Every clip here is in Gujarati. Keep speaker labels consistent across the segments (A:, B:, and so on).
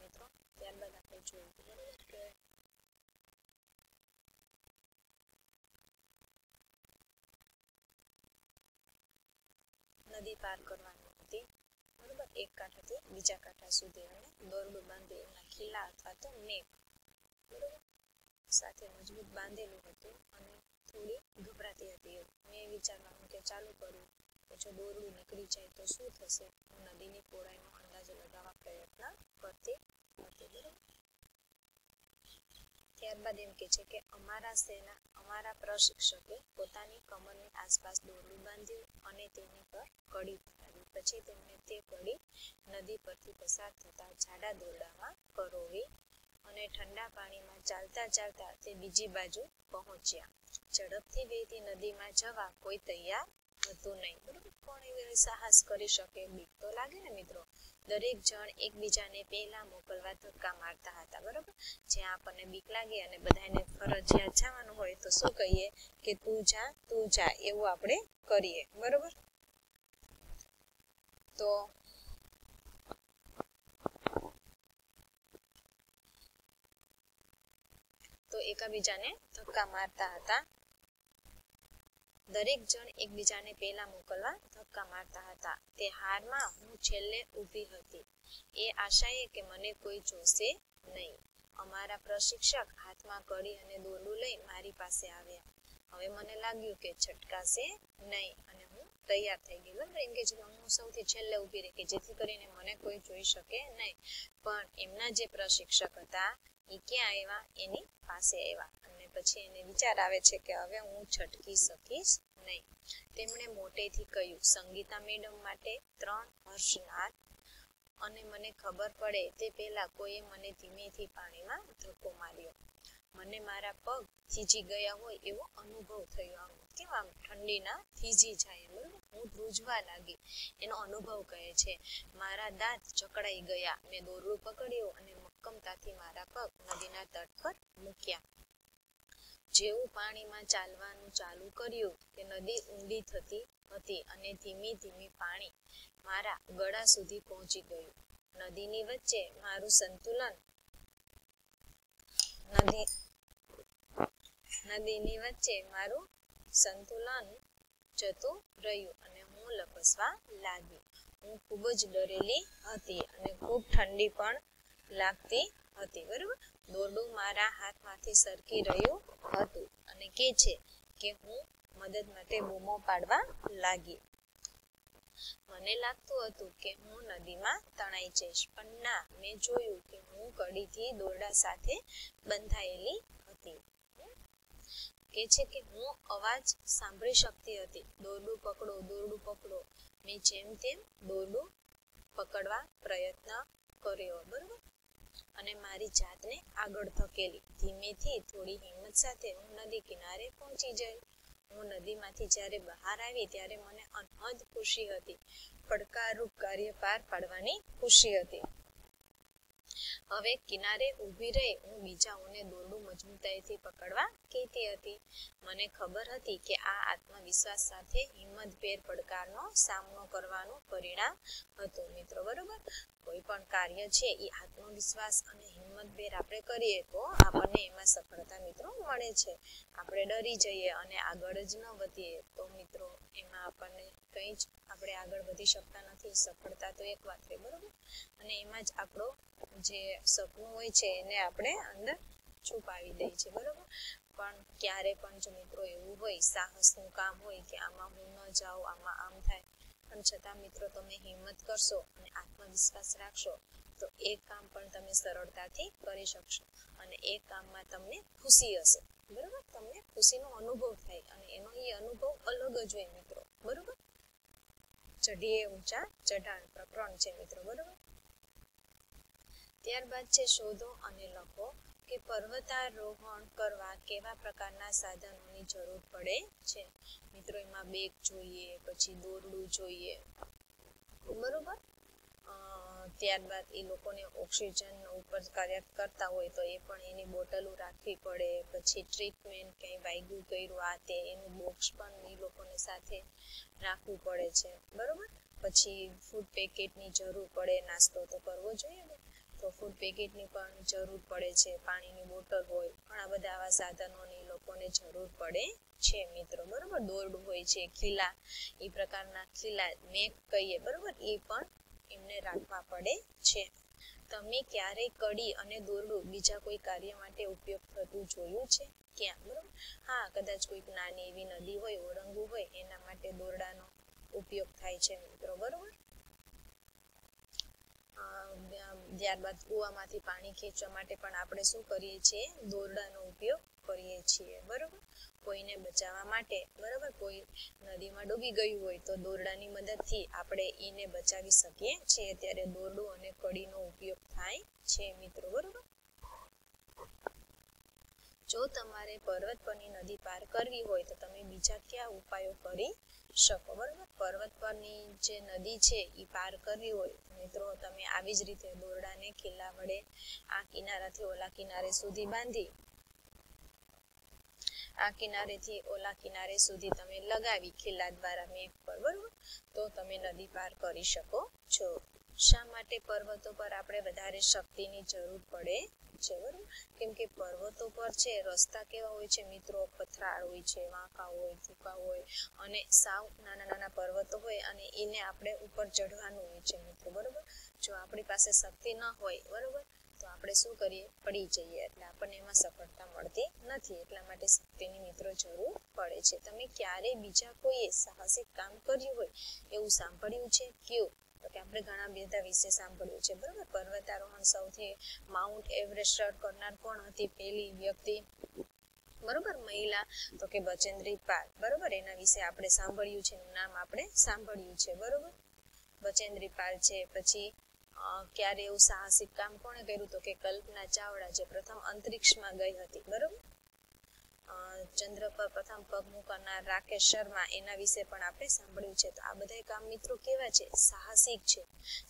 A: મિત્રો. ત્યારબાદ આપણે જોયું બરાબર કે નદી પાર કરવાની હતી બરોબર, એક કાંઠાથી બીજા કાંઠા સુધી, અને દોરડું બાંધી એના ખીલા અથવા તો નેક બરોબર સાથે મજબૂત બાંધેલું હતું, અને થોડી ગભરાતી હતી. મેં વિચારવાનું કે ચાલુ કર્યું કે જો દોરડું નીકળી જાય તો શું થશે. હું નદીની પહોળાઈનો અંદાજો લગાવવા પ્રયત્ન કરતી હતી બરોબર. ત્યારબાદ એમ કે છે કે અમારા પ્રશિક્ષકે પોતાની કમરની આસપાસ દોરડું બાંધ્યું અને તેની પર કડી પતાવી. પછી તેમણે તે કડી નદી પરથી પસાર થતા જાડા દોરડામાં પરોવી, અને ઠંડા પાણીમાં ચાલતા ચાલતા તે બીજી બાજુ પહોંચ્યા. ઝડપથી વહેતી નદીમાં જવા કોઈ તૈયાર હતું નહીં બરોબર. કોણ એવી સાહસ કરી શકે? બીક તો લાગે ને મિત્રો. દરેક જણ એકબીજાને પહેલા મોકલવા ધક્કા મારતા હતા બરોબર. જ્યાં આપણને બીક લાગે અને બધાને ફરજિયાત જવાનું હોય તો શું કહીએ કે તું જા એવું આપણે કરીએ બરોબર. તો એકબીજાને ધક્કા મારતા હતા. દરેક જણ એકબીજાને પહેલા મોકલવા ધક્કા મારતા હતા. તે હારમાં હું છેલ્લે ઊભી હતી, એ આશાએ કે મને કોઈ જોશે નહીં. અમારા પ્રશિક્ષક હાથમાં કડી અને દોરડું લઈ મારી પાસે આવ્યા. હવે મને લાગ્યું કે છટકાશે નહીં, અને હું તૈયાર થઈ ગઈ બરાબર. એમ કે હું સૌથી છેલ્લે ઊભી રહી કે જેથી કરીને મને કોઈ જોઈ શકે નહીં. પણ એમના જે પ્રશિક્ષક હતા એ ક્યાં આવ્યા? એની પાસે આવ્યા. અને પછી એને વિચાર આવે છે કે હવે હું છટકી શકીશ નહીં. તેમણે મોટેથી કહ્યું, સંગીતા મેડમ માટે 3 હર્ષનાદ. અને મને ખબર પડે તે પહેલા કોઈએ મને ધીમેથી પાણીમાં ધક્કો માર્યો. મને મારા પગ થીજી ગયા હોય એવો અનુભવ થયો. આમ કેમ આમ ઠંડીના થીજી જાય બરોબર. હું ધ્રુજવા લાગી એનો અનુભવ કહે છે. મારા દાંત જકડાઈ ગયા. મેં દોરડું પકડ્યું અને મક્કમતાથી મારા પગ નદીના તટ પર મૂક્યા. જેવું પાણીમાં ચાલવાનું ચાલુ કર્યું કે નદી ઊંડી થતી હતી, અને ધીમી ધીમી પાણી મારા ગળા સુધી પહોંચી ગયું. નદીની વચ્ચે મારું સંતુલન જતું રહ્યું, અને હું લપસવા લાગી. હું ખૂબ જ ડરેલી હતી, અને ખૂબ ઠંડી પણ લાગતી હતી બરોબર. દોરડું મારા હાથમાંથી સરકી રહ્યું હતું, અને કે છે કે હું મદદ માટે બૂમો પાડવા લાગી. મને લાગતું હતું કે હું નદીમાં તણાઈ જઈશ, પણ ના, મેં જોયું કે હું કડીથી દોરડા સાથે બંધાયેલી હતી. કે છે કે હું અવાજ સાંભળી શકતી હતી, દોરડું પકડો, દોરડું પકડો. મેં જેમ તેમ દોરડું પકડવા પ્રયત્ન કર્યો બરોબર, અને મારી જાતને આગળ ધકેલી. ધીમેથી થોડી હિંમત સાથે હું નદી કિનારે પહોંચી જઈ. હું નદીમાંથી જ્યારે બહાર આવી ત્યારે મને અનહદ ખુશી હતી. પડકારરૂપ કાર્ય પાર પાડવાની ખુશી હતી. હવે કિનારે ઊભી રહી હું બીજાઓને દોરડું મજબૂતાઈથી પકડવા કહેતી હતી. મને ખબર હતી કે આ આત્મવિશ્વાસ સાથે હિંમતભેર પડકારનો સામનો કરવાનું પરિણામ હતું મિત્રો બરોબર. કોઈ પણ કાર્ય છે એ આત્મવિશ્વાસ અને હિંમતભેર આપણે કરીએ તો આપણને એમાં સફળતા મિત્રો મળે છે. આપણે ડરી જઈએ અને આગળ જ ન વધીએ તો મિત્રો એમાં આપણને કંઈ જ આપણે આગળ વધી શકતા નથી. સફળતા તો એક વાત છે બરોબર, અને એમાં જ આપણો જે સપનું હોય છે એને આપણે અંદર છુપાવી દઈએ છે બરોબર. પણ ક્યારે પણ જો મિત્રો એવું હોય, સાહસનું કામ હોય કે આમાં હું ન જાઉં, આમાં આમ થાય, પણ છતાં મિત્રો તમે હિંમત કરશો અને આત્મવિશ્વાસ રાખશો તો એ કામ પણ તમે સરળતાથી કરી શકશો, અને એ કામમાં તમને ખુશી હશે બરોબર. તમને ખુશીનો અનુભવ થાય, અને એનો એ અનુભવ અલગ જ હોય મિત્રો બરોબર. ચઢીએ ઊંચા ચઢાણ પ્રકરણ છે મિત્રો બરોબર. ત્યારબાદ છે શોધો અને લખો કે પર્વતારોહણ કરવા કેવા પ્રકારના સાધનોની જરૂર પડે છે. મિત્રો એમાં બેગ જોઈએ, પછી દોરડું જોઈએ બરોબર. ત્યારબાદ એ લોકોને ઓક્સિજન ઉપર કાર્ય કરતા હોય તો એ પણ એની બોટલો રાખવી પડે. પછી ટ્રીટમેન્ટ ક્યાંય વાગ્યું કર્યું આ તે એનું બોક્સ પણ એ લોકોને સાથે રાખવું પડે છે બરોબર. પછી ફૂડ પેકેટની જરૂર પડે, નાસ્તો તો કરવો જોઈએ ને, તો ફૂડ પેકેટની પણ જરૂર પડે છે, પાણીની બોટલ હોય, ઘણા બધા આવા સાધનોની લોકોને જરૂર પડે છે મિત્રો, બરોબર. દોરડું હોય છે, ખીલા, એ પ્રકારના ખીલા મેક કહીએ, બરોબર, એ પણ એમને રાખવા પડે છે. તમે ક્યારેય કડી અને દોરડું બીજા કોઈ કાર્ય માટે ઉપયોગ થતું જોયું છે? ક્યાં? બરોબર. હા, કદાચ કોઈક નાની એવી નદી હોય, ઓળંગું હોય, એના માટે દોરડાનો ઉપયોગ થાય છે મિત્રો, બરોબર. ત્યારબાદ કુવામાંથી પાણી ખેંચવા માટે પણ આપણે શું કરીએ છીએ? દોરડાનો ઉપયોગ કરીએ છીએ, બરોબર. કોઈને બચાવવા માટે, બરોબર, કોઈ નદીમાં ડૂબી ગયું હોય તો દોરડાની મદદથી આપણે એને બચાવી શકીએ છીએ, ત્યારે દોરડું અને કડીનો ઉપયોગ થાય છે મિત્રો, બરોબર. જો તમારે પર્વત પરની નદી પાર કરવી હોય તો તમે બીજા કયા ઉપાયો કરી શકો, બરોબર. પર્વત પરની જે નદી છે એ પાર કરવી હોય મિત્રો, તમે આવી જ રીતે દોરડાને ખીલા વડે આ કિનારાથી ઓલા કિનારે સુધી બાંધી, આ કિનારેથી ઓલા કિનારે સુધી તમે લગાવી ખીલા દ્વારા મેઘ પર, બરોબર, તો તમે નદી પાર કરી શકો છો. શા માટે પર્વતો પર આપણે વધારે શક્તિની જરૂર પડે છે? બરોબર, કેમ કે પર્વતો પર છે રસ્તા કેવા હોય છે મિત્રો? પથરાળ હોય છે, વાંકા હોય, ટૂંકા હોય, અને સાવ નાના નાના પર્વતો હોય, અને એને આપણે ઉપર ચઢવાનું હોય છે મિત્રો, બરોબર. જો આપણી પાસે શક્તિ ન હોય, બરોબર, તો આપણે શું કરીએ? પડી જઈએ, એટલે આપણને એમાં સફળતા મળતી નથી. એટલા માટે શક્તિની મિત્રો જરૂર પડે છે. તમે ક્યારેય બીજા કોઈએ સાહસિક કામ કર્યું હોય એવું સાંભળ્યું છે? કયું? તો કે આપણે ઘણા બધા વિશે સાંભળ્યું છે, બરોબર. પર્વતારોહણ સૌથી માઉન્ટ એવરેસ્ટ સર કરનાર કોણ હતી? પહેલી વ્યક્તિ, બરોબર, મહિલા, તો કે બચેન્દ્રી પાલ, બરોબર. એના વિશે આપણે સાંભળ્યું છે, એનું નામ આપણે સાંભળ્યું છે, બરોબર, બચેન્દ્રી પાલ છે. પછી ક્યારે એવું સાહસિક કામ કોણે કર્યું? તો કે કલ્પના ચાવડા, જે પ્રથમ અંતરિક્ષમાં ગઈ હતી, બરોબર. ચંદ્ર પર પ્રથમ પગ મૂકનાર રાકેશ શર્મા, એના વિશે પણ આપણે સાંભળ્યું છે. તો આ બધા કામ મિત્રો કેવા છે? સાહસિક છે,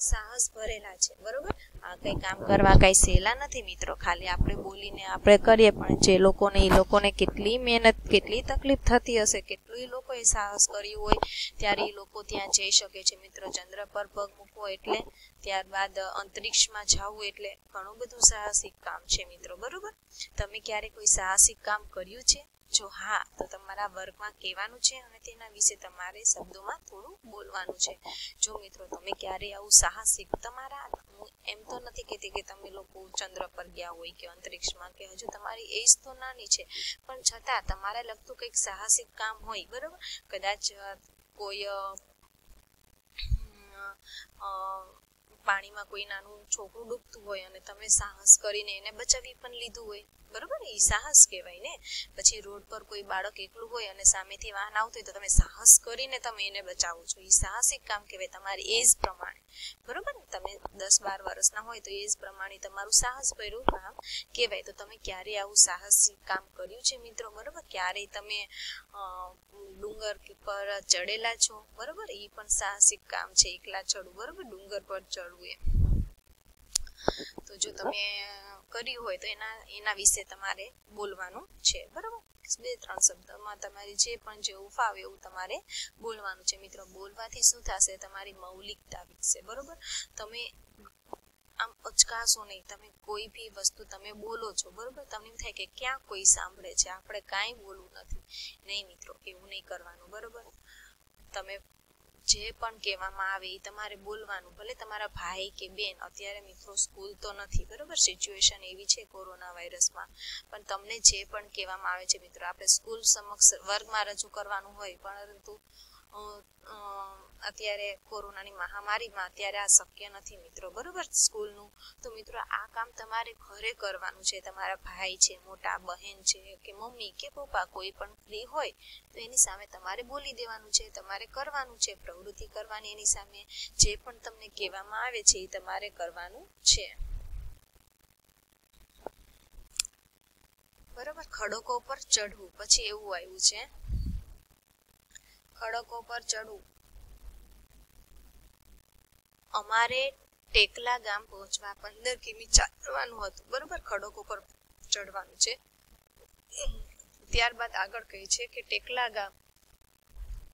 A: સાહસ ભરેલા છે, બરોબર. આ કઈ કામ કરવા કઈ સહેલા નથી મિત્રો, ખાલી આપણે બોલીને આપણે કરીએ, પણ જે લોકોને, એ લોકોને કેટલી મહેનત, કેટલી તકલીફ થતી હશે, કેટલું એ લોકોએ સાહસ કર્યું હોય, ત્યારે એ લોકો ત્યાં જઈ શકે છે મિત્રો. ચંદ્ર પર પગ મૂકવો એટલે, ત્યારબાદ અંતરિક્ષમાં જવું એટલે ઘણું બધું સાહસિક કામ છે મિત્રો, બરોબર. તમે ક્યારે કોઈ સાહસિક કામ કર્યું છે? જો હા, તો તમારા વર્ગમાં કહેવાનું છે, અને તેના વિશે તમારે શબ્દોમાં થોડું બોલવાનું છે. જો મિત્રો તમે ક્યારે આવું સાહસિક, તમારા, હું એમ તો નથી કહેતી કે તમે લોકો ચંદ્ર પર ગયા હોય કે અંતરિક્ષમાં, કે હજુ તમારી એજ તો નાની છે, પણ છતાં તમારે લગતું કંઈક સાહસિક કામ હોય, બરોબર. કદાચ કોઈ પાણીમાં કોઈ નાનું છોકરું ડૂબતું હોય અને તમે સાહસ કરીને એને બચાવી પણ લીધું હોય, બરોબર, એ સાહસ કહેવાય ને. પછી રોડ પર કોઈ બાળક એકલું હોય અને સામેથી વાહન આવતું હોય તો તમે સાહસ કરીને તમે એને બચાવો છો, એ સાહસિક કામ કહેવાય, તમારી એજ પ્રમાણે, બરોબર. તમે 10-12 વર્ષના હોય તો એજ પ્રમાણે તમારું સાહસ ભર્યું કામ કહેવાય. તો તમે ક્યારે આવું સાહસિક કામ કર્યું છે મિત્રો? બરોબર. ક્યારેય તમે ડુંગર પર ચડેલા છો? બરોબર, એ પણ સાહસિક કામ છે, એકલા ચડવું, બરોબર, ડુંગર પર ચડવું એમ. તો જો તમે કર્યું હોય તો એના વિશે તમારે બોલવાનું છે, બરોબર. 2-3 શબ્દમાં તમારે જે પણ જેવું ફાવે એવું તમારે બોલવાનું છે મિત્રો. બોલવાથી શું થશે? તમારી મૌલિકતા વિકસે, બરોબર. તમે આમ અચકાશો નહીં, તમે કોઈ બી વસ્તુ તમે બોલો છો, બરોબર, તમને એમ થાય કે ક્યાં કોઈ સાંભળે છે, આપણે કાંઈ બોલવું નથી. નહીં મિત્રો, એવું નહીં કરવાનું, બરોબર. તમે જે પણ કહેવામાં આવે એ તમારે બોલવાનું, ભલે તમારા ભાઈ કે બેન, અત્યારે મિત્રો સ્કૂલ તો નથી, બરોબર, સિચ્યુએશન એવી છે કોરોના વાયરસમાં, પણ તમને જે પણ કહેવામાં આવે છે મિત્રો, આપણે સ્કૂલ સમક્ષ વર્ગમાં રજૂ કરવાનું હોય, પરંતુ અત્યારે કોરોનાની મહામારીમાં અત્યારે આ શક્ય નથી મિત્રો, બરોબર, સ્કૂલનું. તો મિત્રો આ કામ તમારે ઘરે કરવાનું છે. તમારા ભાઈ છે, મોટા બહેન છે, કે મમ્મી કે પપ્પા, કોઈ પણ ફ્રી હોય તો એની સામે તમારે બોલી દેવાનું છે, તમારે કરવાનું છે, પ્રવૃત્તિ કરવાની, એની સામે જે પણ તમને કહેવામાં આવે છે એ તમારે કરવાનું છે, બરોબર. ખડકો પર ચઢવું, પછી એવું આવ્યું છે, ખડકો પર ચડવું. અમારે ટેકલા ગામ પહોંચવા 15 કિમી ચાલવાનું હતું, બરોબર, ખડકો પર ચડવાનું છે. ત્યારબાદ આગળ કહે છે કે ટેકલા ગામ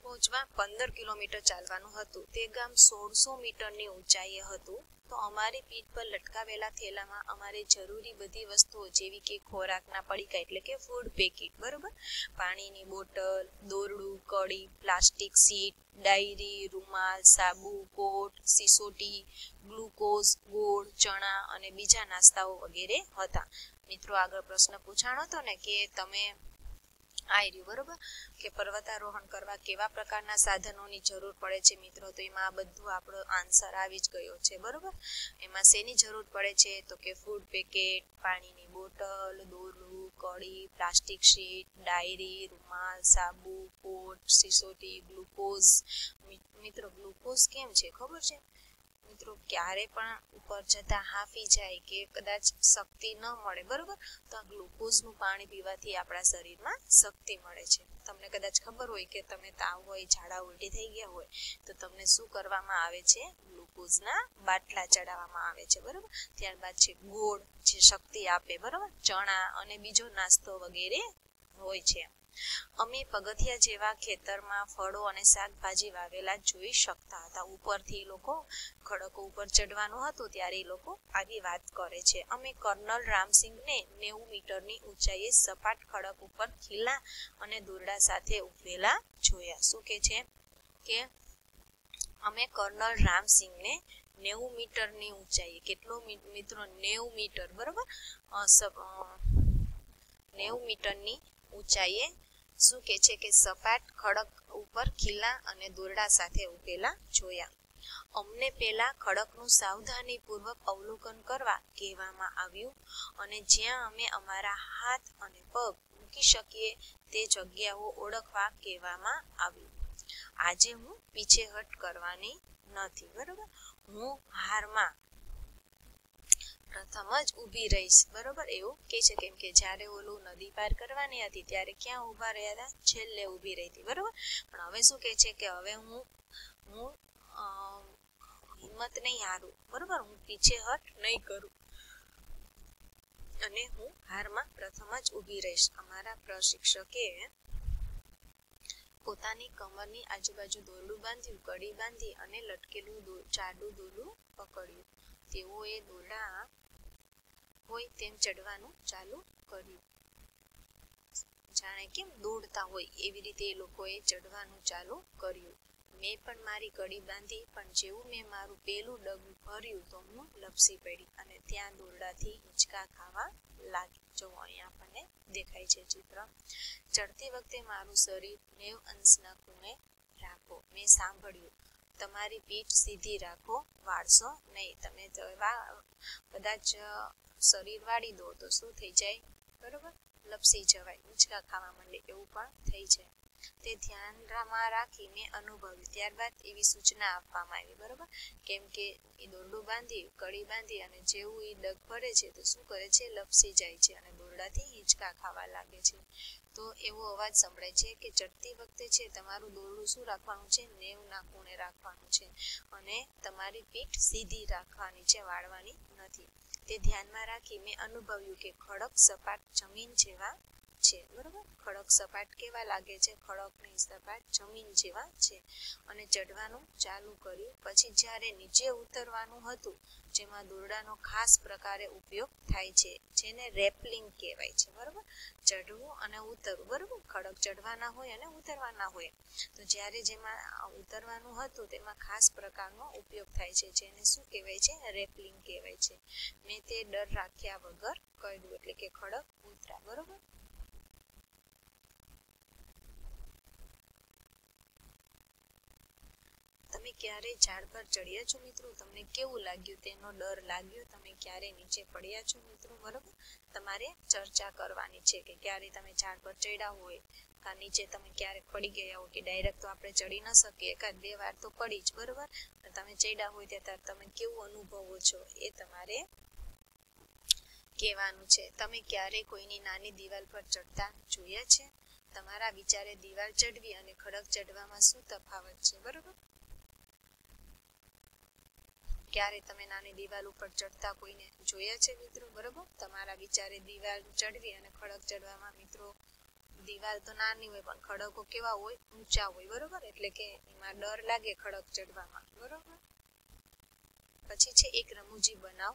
A: પહોંચવા 15 કિલોમીટર ચાલવાનું હતું. તે ગામ 1600 મીટરની ઊંચાઈએ હતું. તો અમારી પીઠ પર લટકાવેલા થેલામાં અમારે જરૂરી બધી વસ્તુઓ જેવી કે ખોરાકના પડીકા એટલે કે ફૂડ પેકેટ, બરોબર, પાણીની બોટલ, દોરડું, કડી, પ્લાસ્ટિક શીટ, ડાયરી, રૂમાલ, સાબુ, કોટ, સિસોટી, ગ્લુકોઝ, ગોળ, ચણા અને બીજા નાસ્તાઓ વગેરે હતા. મિત્રો આગળ પ્રશ્ન પૂછાણો હતો ને કે તમે બરોબર કે પર્વતારોહણ કરવા કેવા પ્રકારના સાધનોની જરૂર પડે છે મિત્રો, તો એમાં બધું આપણો આન્સર આવી જ ગયો છે, બરોબર. એમાં શેની જરૂર પડે છે તો કે ફૂડ પેકેટ, પાણીની બોટલ, દોરડું, કડી, પ્લાસ્ટિક શીટ, ડાયરી, રૂમાલ, સાબુ, કોટ, સિસોટી, ગ્લુકોઝ. મિત્રો ગ્લુકોઝ કેમ છે ખબર છે મિત્રો, ક્યારે પણ ઉપર જતા હાંફી જાય કે કદાચ શક્તિ ન મળે, બરોબર, તો આ ગ્લુકોઝનું પાણી પીવાથી આપણા શરીરમાં શક્તિ મળે છે. તમને કદાચ ખબર હોય કે તમે તાવ હોય, ઝાડા ઉલટી થઈ ગયા હોય તો તમને શું કરવામાં આવે છે, ગ્લુકોઝના બાટલા ચડાવવામાં આવે છે, બરોબર. ત્યારબાદ છે ગોળ જે શક્તિ આપે, બરોબર, ચણા અને બીજો નાસ્તો વગેરે હોય છે. અમે પગથિયા જેવા ખેતરમાં ફળો અને શાકભાજી વાવેલા જોઈ શકતા હતા. ઉપરથી લોકો ખડકો ઉપર ચડવાનું હતું ત્યારે એ લોકો આવી વાત કરે છે. અમે કર્નલ રામસિંગને 90 મીટરની ઊંચાઈએ સપાટ ખડક ઉપર ખીલા અને દોરડા સાથે ઉભેલા જોયા. શું કે છે કે અમે કર્નલ રામસિંગને 90 મીટરની ઊંચાઈએ, કેટલો મિત્રો 90 મીટર, બરોબર, 90 મીટરની ઊંચાઈએ શું કે છે કે સપાટ ખડક ઉપર ખીલા અને દોરડા સાથે ઉભેલા જોયા. અમને પેલા ખડકનું સાવધાનીપૂર્વક અવલોકન કરવા કહેવામાં આવ્યું અને જ્યાં અમે અમારા હાથ અને પગ મૂકી શકીએ તે જગ્યાઓ ઓળખવા કહેવામાં આવ્યું. આજે હું પીછેહટ કરવાની નથી, બરોબર, હું હારમાં પ્રથમ જ ઊભી રહીશ, બરોબર, એવું કે છે. કેમ કે જ્યારે ઓલું નદી પાર કરવાની હતી ત્યારે ક્યાં ઊભા રહ્યા હતા, છેલ્લે ઊભી રહી હતી, બરોબર. પણ હવે શું કે છે કે હવે હું હિંમત નહીં હારું, બરોબર, હું પીછેહટ નહીં કરું અને હું હારમાં પ્રથમ જ ઊભી રહીશ. અમારા પ્રશિક્ષકે પોતાની કમરની આજુબાજુ દોરડું બાંધ્યું, કડી બાંધી અને લટકેલું જાડું દોરડું પકડ્યું. તેઓએ દોરડા હોય તેમ ચડવાનું ચાલુ કર્યું. જાણે કેમ દોડતા હોય એવી રીતે એ લોકોએ ચડવાનું ચાલુ કર્યું. મેં પણ મારી કડી બાંધી, પણ જેવું મેં મારું પેલું ડગલું ભર્યું તો હું લપસી પડી અને ત્યાં દોરડાથી હિંચકા ખાવા લાગી. જો અહીંયા આપણને દેખાય છે ચિત્ર. ચડતી વખતે મારું શરીર 90 અંશના ખૂણે રાખો. મેં સાંભળ્યું, તમારી પીઠ સીધી રાખો, વાળશો નહીં. તમે કદાચ શરીર વાળી દો તો શું થઈ જાય, બરોબર, લપસી જવાય, ઊંચકા ખાવા માંડે, એવું પણ થઈ જાય. તે ધ્યાનમાં રાખી મેં અનુભવ્યું. ત્યારબાદ એવી સૂચના આપવામાં આવી, બરોબર, કેમ કે એ દોરડું બાંધી, કડી બાંધી અને જેવું એ ડગ ભરે છે તો શું કરે છે, લપસી જાય છે અને દોરડાથી હિંચકા ખાવા લાગે છે. તો એવો અવાજ સંભળાય છે કે ચડતી વખતે છે તમારું દોરડું શું રાખવાનું છે, 90 ના ખૂણે રાખવાનું છે અને તમારી પીઠ સીધી રાખવાની છે, વાળવાની નથી. તે ધ્યાનમાં રાખી મેં અનુભવ્યું કે ખડક સપાટ જમીન જેવા છે, બરોબર, ખડક સપાટ કેવા લાગે છે, ખડકની સપાટ જમીન જેવા છે અને ચડવાનું ચાલુ કર્યું. પછી જ્યારે નીચે ઉતરવાનું હતું, જેમાં દોરડાનો ખાસ પ્રકારે ઉપયોગ થાય છે, જેને રેપલિંગ કહેવાય છે, બરોબર, ચડવું અને ઉતરવું, બરોબર, ખડક ચડવાના હોય અને ઉતરવાના હોય. તો જ્યારે જેમાં ઉતરવાનું હતું તેમાં ખાસ પ્રકારનો ઉપયોગ થાય છે, જેને શું કહેવાય છે, રેપલિંગ કહેવાય છે. મેં તે ડર રાખ્યા વગર કર્યું, એટલે કે ખડક ઉતરા, બરોબર. તમે ક્યારે ઝાડ પર ચડ્યા છો મિત્રો? તમને કેવું લાગ્યું, તેનો ડર લાગ્યો? તમે ક્યારે નીચે પડ્યા છો મિત્રો? બરોબર, તમારે ચર્ચા કરવાની છે કે ક્યારે તમે ઝાડ પર ચડ્યા હોય કા નીચે તમે ક્યારેક પડી ગયા હોય, કે ડાયરેક્ટ તો આપણે ચડી ન શકીએ, એકાદ બે વાર તો પડી જ, બરોબર. તમે ચડ્યા હોય ત્યારે તમે કેવું અનુભવો છો એ તમારે કહેવાનું છે. તમે ક્યારે કોઈની નાની દિવાલ પર ચડતા જોયા છે? તમારા વિચારે દિવાલ ચડવી અને ખડક ચડવામાં શું તફાવત છે, બરોબર. ક્યારે તમે નાની દિવાલ ઉપર ચડતા કોઈને જોયા છે મિત્રો? બરોબર, તમારા વિચારે દિવાલ ચડવી અને ખડક ચડવામાં મિત્રો, દિવાલ તો નાની હોય પણ ખડકો કેવા હોય, ઊંચા હોય, બરોબર, એટલે કે એમાં ડર લાગે ખડક ચડવામાં, બરોબર. પછી છે એક રમૂજી બનાવ